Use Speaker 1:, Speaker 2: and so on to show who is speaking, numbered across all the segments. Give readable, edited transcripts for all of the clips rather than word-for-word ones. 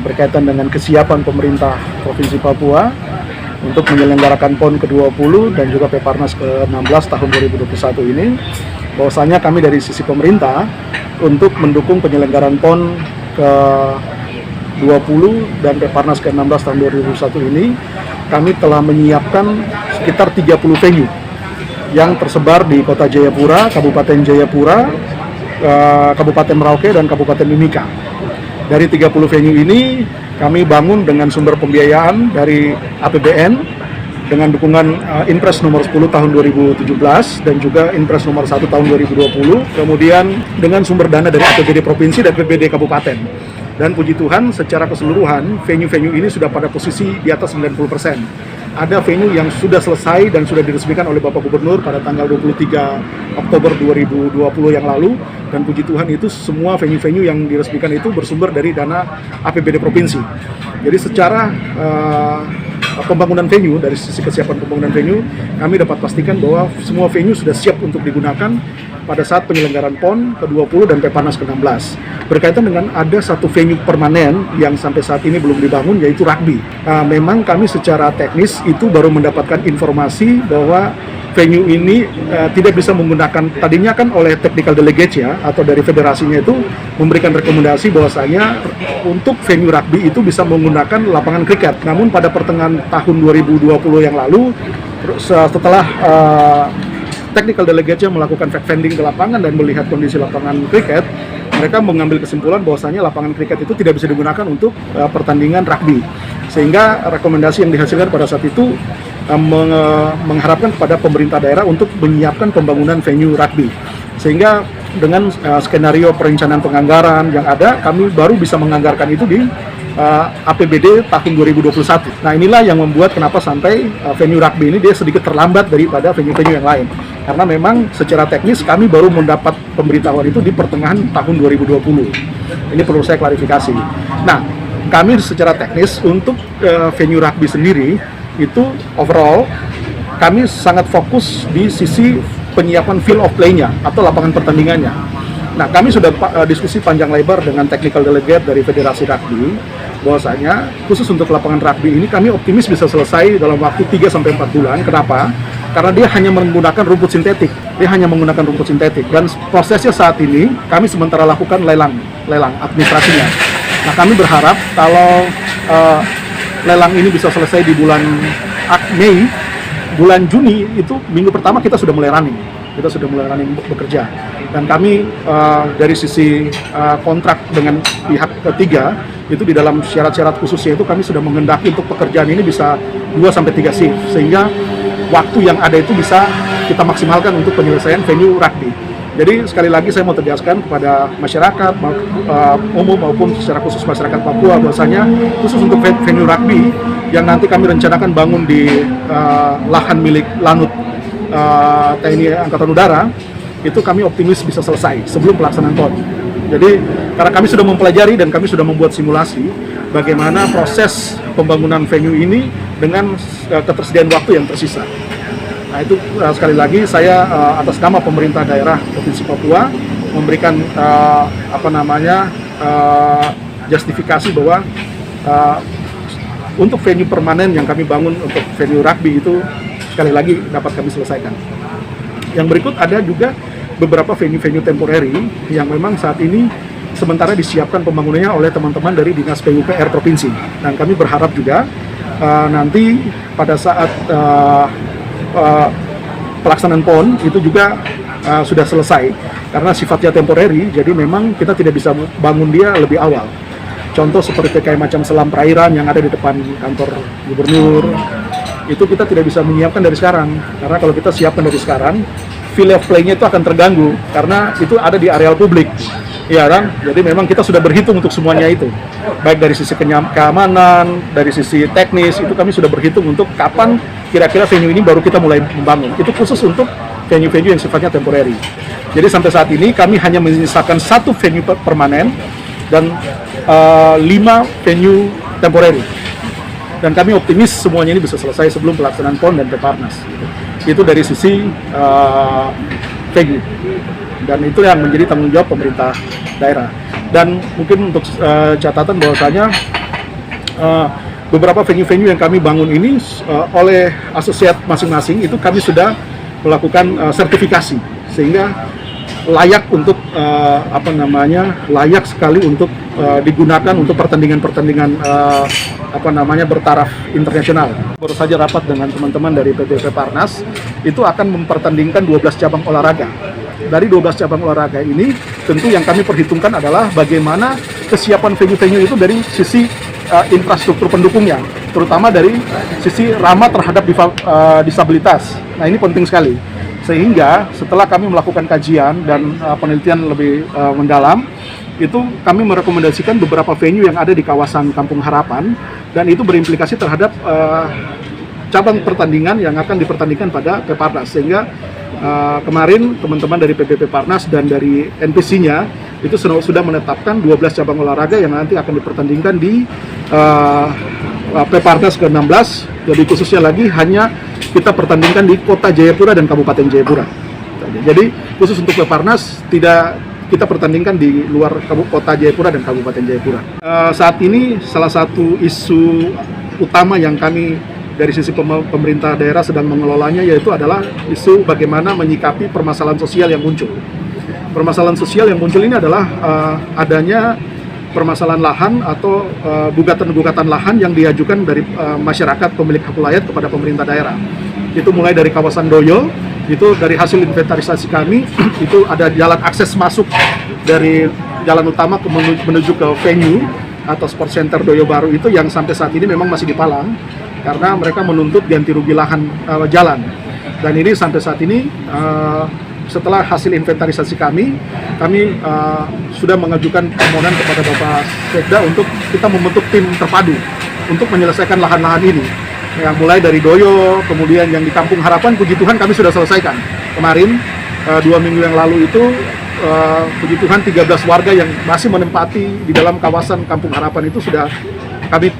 Speaker 1: berkaitan dengan kesiapan pemerintah Provinsi Papua untuk menyelenggarakan PON ke-20 dan juga Peparnas ke-16 tahun 2021 ini, bahwasanya kami dari sisi pemerintah untuk mendukung penyelenggaraan PON ke-20 dan Peparnas ke-16 tahun 2021 ini, kami telah menyiapkan sekitar 30 venue yang tersebar di Kota Jayapura, Kabupaten Jayapura, Kabupaten Merauke, dan Kabupaten Mimika. Dari 30 venue ini kami bangun dengan sumber pembiayaan dari APBN dengan dukungan Inpres nomor 10 tahun 2017 dan juga Inpres nomor 1 tahun 2020, kemudian dengan sumber dana dari APBD Provinsi dan APBD Kabupaten. Dan puji Tuhan secara keseluruhan venue-venue ini sudah pada posisi di atas 90%. Ada venue yang sudah selesai dan sudah diresmikan oleh Bapak Gubernur pada tanggal 23 Oktober 2020 yang lalu, dan puji Tuhan itu semua venue-venue yang diresmikan itu bersumber dari dana APBD Provinsi. Jadi secara pembangunan venue, dari sisi kesiapan pembangunan venue, kami dapat pastikan bahwa semua venue sudah siap untuk digunakan pada saat penyelenggaraan PON ke-20 dan Peparnas ke-16. Berkaitan dengan ada satu venue permanen yang sampai saat ini belum dibangun, yaitu rugby. Memang kami secara teknis itu baru mendapatkan informasi bahwa venue ini tidak bisa menggunakan, tadinya kan oleh technical delegate ya, atau dari federasinya itu memberikan rekomendasi bahwasanya untuk venue rugby itu bisa menggunakan lapangan kriket. Namun pada pertengahan tahun 2020 yang lalu, setelah technical delegate-nya melakukan fact-finding ke lapangan dan melihat kondisi lapangan kriket, mereka mengambil kesimpulan bahwasanya lapangan kriket itu tidak bisa digunakan untuk pertandingan rugby. Sehingga rekomendasi yang dihasilkan pada saat itu mengharapkan kepada pemerintah daerah untuk menyiapkan pembangunan venue rugby. Sehingga dengan skenario perencanaan penganggaran yang ada, kami baru bisa menganggarkan itu di APBD tahun 2021. Nah, inilah yang membuat kenapa sampai venue rugby ini dia sedikit terlambat daripada venue-venue yang lain. Karena memang secara teknis kami baru mendapat pemberitahuan itu di pertengahan tahun 2020. Ini perlu saya klarifikasi. Nah, kami secara teknis untuk venue rugby sendiri itu overall kami sangat fokus di sisi penyiapan field of play-nya atau lapangan pertandingannya. Nah, kami sudah diskusi panjang lebar dengan technical delegate dari Federasi Rugby bahwasanya khusus untuk lapangan rugby ini kami optimis bisa selesai dalam waktu 3-4 bulan. Kenapa? Karena dia hanya menggunakan rumput sintetik. Dia hanya menggunakan rumput sintetik, dan prosesnya saat ini kami sementara lakukan lelang administrasinya. Nah, kami berharap kalau lelang ini bisa selesai di bulan Mei, bulan Juni itu minggu pertama kita sudah mulai running. Kita sudah mulai running bekerja, dan kami dari sisi kontrak dengan pihak ketiga itu di dalam syarat-syarat khususnya itu kami sudah menghendaki untuk pekerjaan ini bisa 2-3 shift, sehingga waktu yang ada itu bisa kita maksimalkan untuk penyelesaian venue rugby. Jadi sekali lagi saya mau tegaskan kepada masyarakat umum maupun secara khusus masyarakat Papua bahwasanya khusus untuk venue rugby yang nanti kami rencanakan bangun di lahan milik Lanut TNI Angkatan Udara, itu kami optimis bisa selesai sebelum pelaksanaan PON. Jadi karena kami sudah mempelajari dan kami sudah membuat simulasi bagaimana proses pembangunan venue ini dengan ketersediaan waktu yang tersisa. Nah, itu sekali lagi saya atas nama pemerintah daerah Provinsi Papua memberikan justifikasi bahwa untuk venue permanen yang kami bangun untuk venue rugby itu sekali lagi dapat kami selesaikan. Yang berikut ada juga beberapa venue-venue temporary yang memang saat ini sementara disiapkan pembangunannya oleh teman-teman dari Dinas PUPR Provinsi. Dan kami berharap juga nanti pada saat pelaksanaan PON itu juga sudah selesai karena sifatnya temporary, jadi memang kita tidak bisa bangun dia lebih awal. Contoh seperti kayak macam selam perairan yang ada di depan kantor gubernur, itu kita tidak bisa menyiapkan dari sekarang, karena kalau kita siapkan dari sekarang, field of play-nya itu akan terganggu karena itu ada di areal publik, ya kan? Jadi memang kita sudah berhitung untuk semuanya itu, baik dari sisi keamanan, dari sisi teknis, itu kami sudah berhitung untuk kapan kira-kira venue ini baru kita mulai membangun. Itu khusus untuk venue-venue yang sifatnya temporary. Jadi sampai saat ini kami hanya menyisakan 1 venue permanen dan 5 venue temporary. Dan kami optimis semuanya ini bisa selesai sebelum pelaksanaan PON dan Peparnas. Itu dari sisi venue. Dan itu yang menjadi tanggung jawab pemerintah daerah. Dan mungkin untuk catatan bahwasanya beberapa venue-venue yang kami bangun ini oleh asosiat masing-masing itu kami sudah melakukan sertifikasi, sehingga layak untuk layak sekali untuk digunakan untuk pertandingan-pertandingan bertaraf internasional. Baru saja rapat dengan teman-teman dari PBB Parnas, itu akan mempertandingkan 12 cabang olahraga. Dari 12 cabang olahraga ini, tentu yang kami perhitungkan adalah bagaimana kesiapan venue-venue itu dari sisi infrastruktur pendukungnya, terutama dari sisi ramah terhadap disabilitas. Nah, ini penting sekali. Sehingga setelah kami melakukan kajian dan penelitian lebih mendalam, itu kami merekomendasikan beberapa venue yang ada di kawasan Kampung Harapan, dan itu berimplikasi terhadap cabang pertandingan yang akan dipertandingkan pada Peparnas. Sehingga kemarin teman-teman dari PBB Parnas dan dari NPC-nya itu sudah menetapkan 12 cabang olahraga yang nanti akan dipertandingkan di Peparnas ke-16. Jadi khususnya lagi hanya kita pertandingkan di Kota Jayapura dan Kabupaten Jayapura. Jadi khusus untuk Peparnas tidak kita pertandingkan di luar Kota Jayapura dan Kabupaten Jayapura. Saat ini salah satu isu utama yang kami dari sisi pemerintah daerah sedang mengelolanya yaitu adalah isu bagaimana menyikapi permasalahan sosial yang muncul. Permasalahan sosial yang muncul ini adalah adanya permasalahan lahan atau gugatan-gugatan lahan yang diajukan dari masyarakat pemilik hak wilayah kepada pemerintah daerah. Itu mulai dari kawasan Doyo, itu dari hasil inventarisasi kami, itu ada jalan akses masuk dari jalan utama menuju ke venue atau sport center Doyo Baru itu yang sampai saat ini memang masih dipalang karena mereka menuntut ganti rugi lahan jalan. Dan ini sampai saat ini setelah hasil inventarisasi kami sudah mengajukan permohonan kepada Bapak Sekda untuk kita membentuk tim terpadu untuk menyelesaikan lahan-lahan ini. Yang mulai dari Doyo, kemudian yang di Kampung Harapan, puji Tuhan kami sudah selesaikan. Kemarin, 2 minggu yang lalu itu, puji Tuhan 13 warga yang masih menempati di dalam kawasan Kampung Harapan itu sudah kami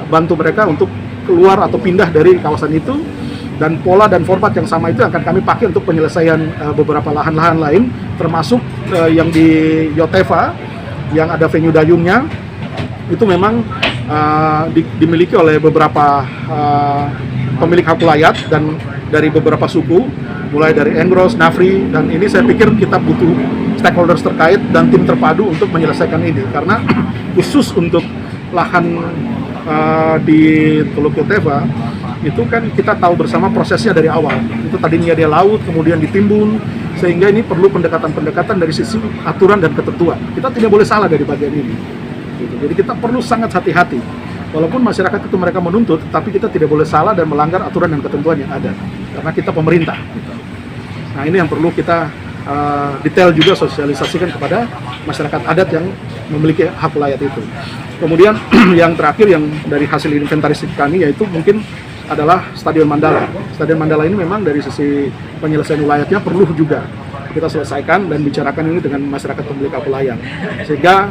Speaker 1: bantu mereka untuk keluar atau pindah dari kawasan itu. Dan pola dan format yang sama itu akan kami pakai untuk penyelesaian beberapa lahan-lahan lain, termasuk yang di Yoteva, yang ada venue dayungnya, itu memang dimiliki oleh beberapa pemilik hak wilayah dan dari beberapa suku, mulai dari Engros, Nafri, dan ini saya pikir kita butuh stakeholders terkait dan tim terpadu untuk menyelesaikan ini, karena khusus untuk lahan di Teluk Yoteva, itu kan kita tahu bersama prosesnya dari awal. Itu tadinya dia laut, kemudian ditimbun, sehingga ini perlu pendekatan-pendekatan dari sisi aturan dan ketentuan. Kita tidak boleh salah dari bagian ini. Gitu. Jadi kita perlu sangat hati-hati. Walaupun masyarakat itu mereka menuntut, tapi kita tidak boleh salah dan melanggar aturan dan ketentuan yang ada. Karena kita pemerintah. Gitu. Nah, ini yang perlu kita detail juga sosialisasikan kepada masyarakat adat yang memiliki hak wilayah itu. Kemudian yang terakhir yang dari hasil inventarisasi kami yaitu mungkin adalah Stadion Mandala. Stadion Mandala ini memang dari sisi penyelesaian wilayahnya perlu juga kita selesaikan dan bicarakan ini dengan masyarakat pemilik hak wilayah. Sehingga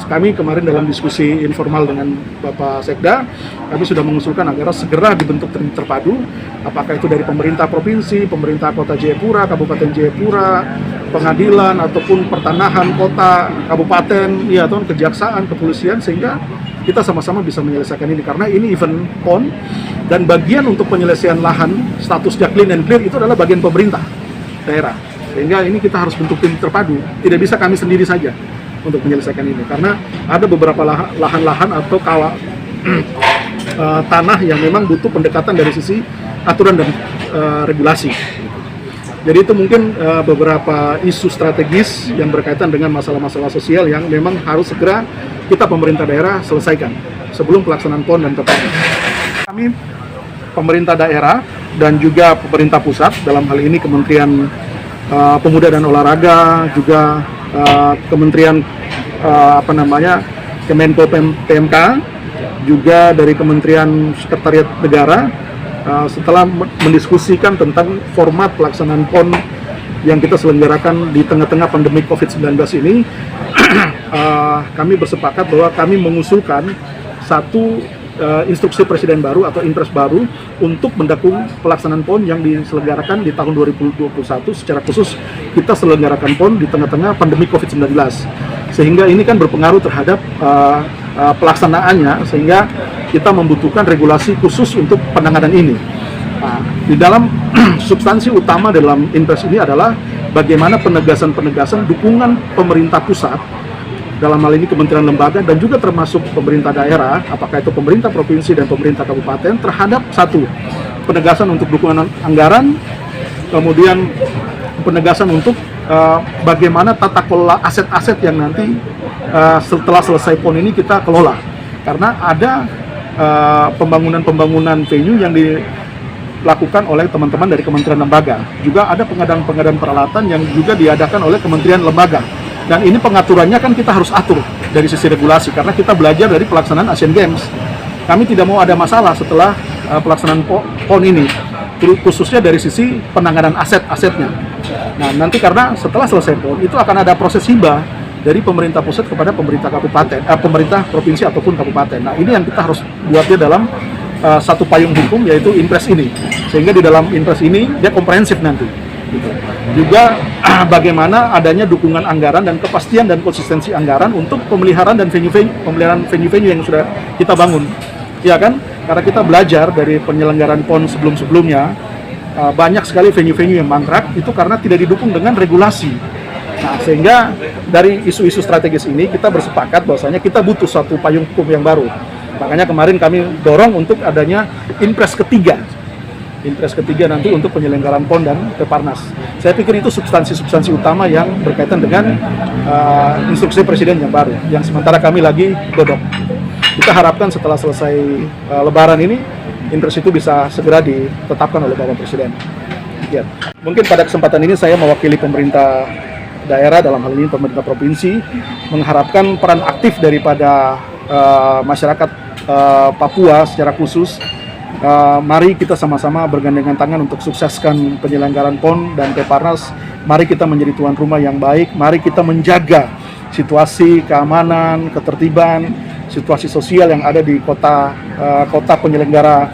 Speaker 1: kami kemarin dalam diskusi informal dengan Bapak Sekda, kami sudah mengusulkan agar segera dibentuk tim terpadu, apakah itu dari pemerintah provinsi, pemerintah Kota Jayapura, Kabupaten Jayapura, pengadilan ataupun pertanahan kota, kabupaten, ya atau kejaksaan, kepolisian, sehingga kita sama-sama bisa menyelesaikan ini karena ini event PON dan bagian untuk penyelesaian lahan statusnya clean and clear itu adalah bagian pemerintah daerah. Sehingga ini kita harus bentuk tim terpadu, tidak bisa kami sendiri saja untuk menyelesaikan ini karena ada beberapa lahan-lahan atau tanah yang memang butuh pendekatan dari sisi aturan dan regulasi. Jadi itu mungkin beberapa isu strategis yang berkaitan dengan masalah-masalah sosial yang memang harus segera kita pemerintah daerah selesaikan sebelum pelaksanaan PON dan Peparnas. Kami pemerintah daerah dan juga pemerintah pusat dalam hal ini Kementerian Pemuda dan Olahraga, juga Kementerian Kemenko PMK, juga dari Kementerian Sekretariat Negara, setelah mendiskusikan tentang format pelaksanaan PON yang kita selenggarakan di tengah-tengah pandemi COVID-19 ini, kami bersepakat bahwa kami mengusulkan satu instruksi presiden baru atau impres baru untuk mendukung pelaksanaan PON yang diselenggarakan di tahun 2021. Secara khusus kita selenggarakan PON di tengah-tengah pandemi COVID-19, sehingga ini kan berpengaruh terhadap pelaksanaannya, sehingga kita membutuhkan regulasi khusus untuk penanganan ini. Nah, di dalam substansi utama dalam Inpres ini adalah bagaimana penegasan dukungan pemerintah pusat, dalam hal ini kementerian lembaga dan juga termasuk pemerintah daerah, apakah itu pemerintah provinsi dan pemerintah kabupaten, terhadap satu, penegasan untuk dukungan anggaran, kemudian penegasan untuk bagaimana tata kelola aset-aset yang nanti setelah selesai PON ini kita kelola, karena ada pembangunan venue yang dilakukan oleh teman-teman dari kementerian lembaga, juga ada pengadaan peralatan yang juga diadakan oleh kementerian lembaga. Dan ini pengaturannya kan kita harus atur dari sisi regulasi, karena kita belajar dari pelaksanaan Asian Games. Kami tidak mau ada masalah setelah pelaksanaan PON ini, khususnya dari sisi penanganan aset-asetnya. Nah, nanti karena setelah selesai PON, itu akan ada proses hibah dari pemerintah pusat kepada pemerintah kabupaten, pemerintah provinsi ataupun kabupaten. Nah, ini yang kita harus buatnya dalam satu payung hukum, yaitu Inpres ini. Sehingga di dalam Inpres ini, dia komprehensif nanti. Gitu. Juga bagaimana adanya dukungan anggaran dan kepastian dan konsistensi anggaran untuk pemeliharaan dan venue-venue yang sudah kita bangun, ya kan? Karena kita belajar dari penyelenggaraan PON sebelum-sebelumnya, banyak sekali venue-venue yang mangkrak itu karena tidak didukung dengan regulasi. Nah, sehingga dari isu-isu strategis ini kita bersepakat bahwasanya kita butuh suatu payung hukum yang baru. Makanya kemarin kami dorong untuk adanya Inpres ketiga nanti untuk penyelenggaraan PON dan Peparnas. Saya pikir itu substansi utama yang berkaitan dengan instruksi Presiden yang baru, yang sementara kami lagi godok. Kita harapkan setelah selesai Lebaran ini, Inpres itu bisa segera ditetapkan oleh Bapak Presiden. Ya. Mungkin pada kesempatan ini saya mewakili pemerintah daerah, dalam hal ini pemerintah provinsi, mengharapkan peran aktif daripada masyarakat Papua secara khusus. Mari kita sama-sama bergandengan tangan untuk sukseskan penyelenggaraan PON dan Peparnas. Mari kita menjadi tuan rumah yang baik. Mari kita menjaga situasi keamanan, ketertiban, situasi sosial yang ada di kota penyelenggara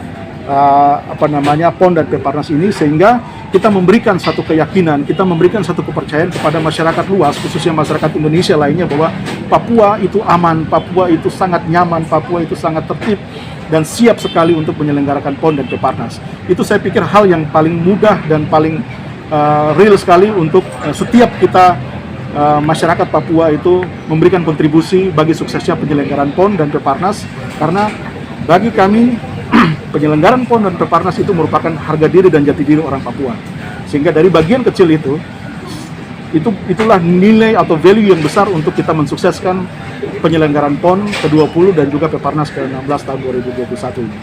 Speaker 1: PON dan Peparnas ini, sehingga kita memberikan satu keyakinan, kita memberikan satu kepercayaan kepada masyarakat luas, khususnya masyarakat Indonesia lainnya, bahwa Papua itu aman, Papua itu sangat nyaman, Papua itu sangat tertib dan siap sekali untuk menyelenggarakan PON dan Peparnas. Itu saya pikir hal yang paling mudah dan paling real sekali untuk setiap kita masyarakat Papua itu memberikan kontribusi bagi suksesnya penyelenggaraan PON dan Peparnas, karena bagi kami penyelenggaraan PON dan Peparnas itu merupakan harga diri dan jati diri orang Papua. Sehingga dari bagian kecil itulah nilai atau value yang besar untuk kita mensukseskan penyelenggaraan PON ke-20 dan juga Peparnas ke-16 tahun 2021 ini.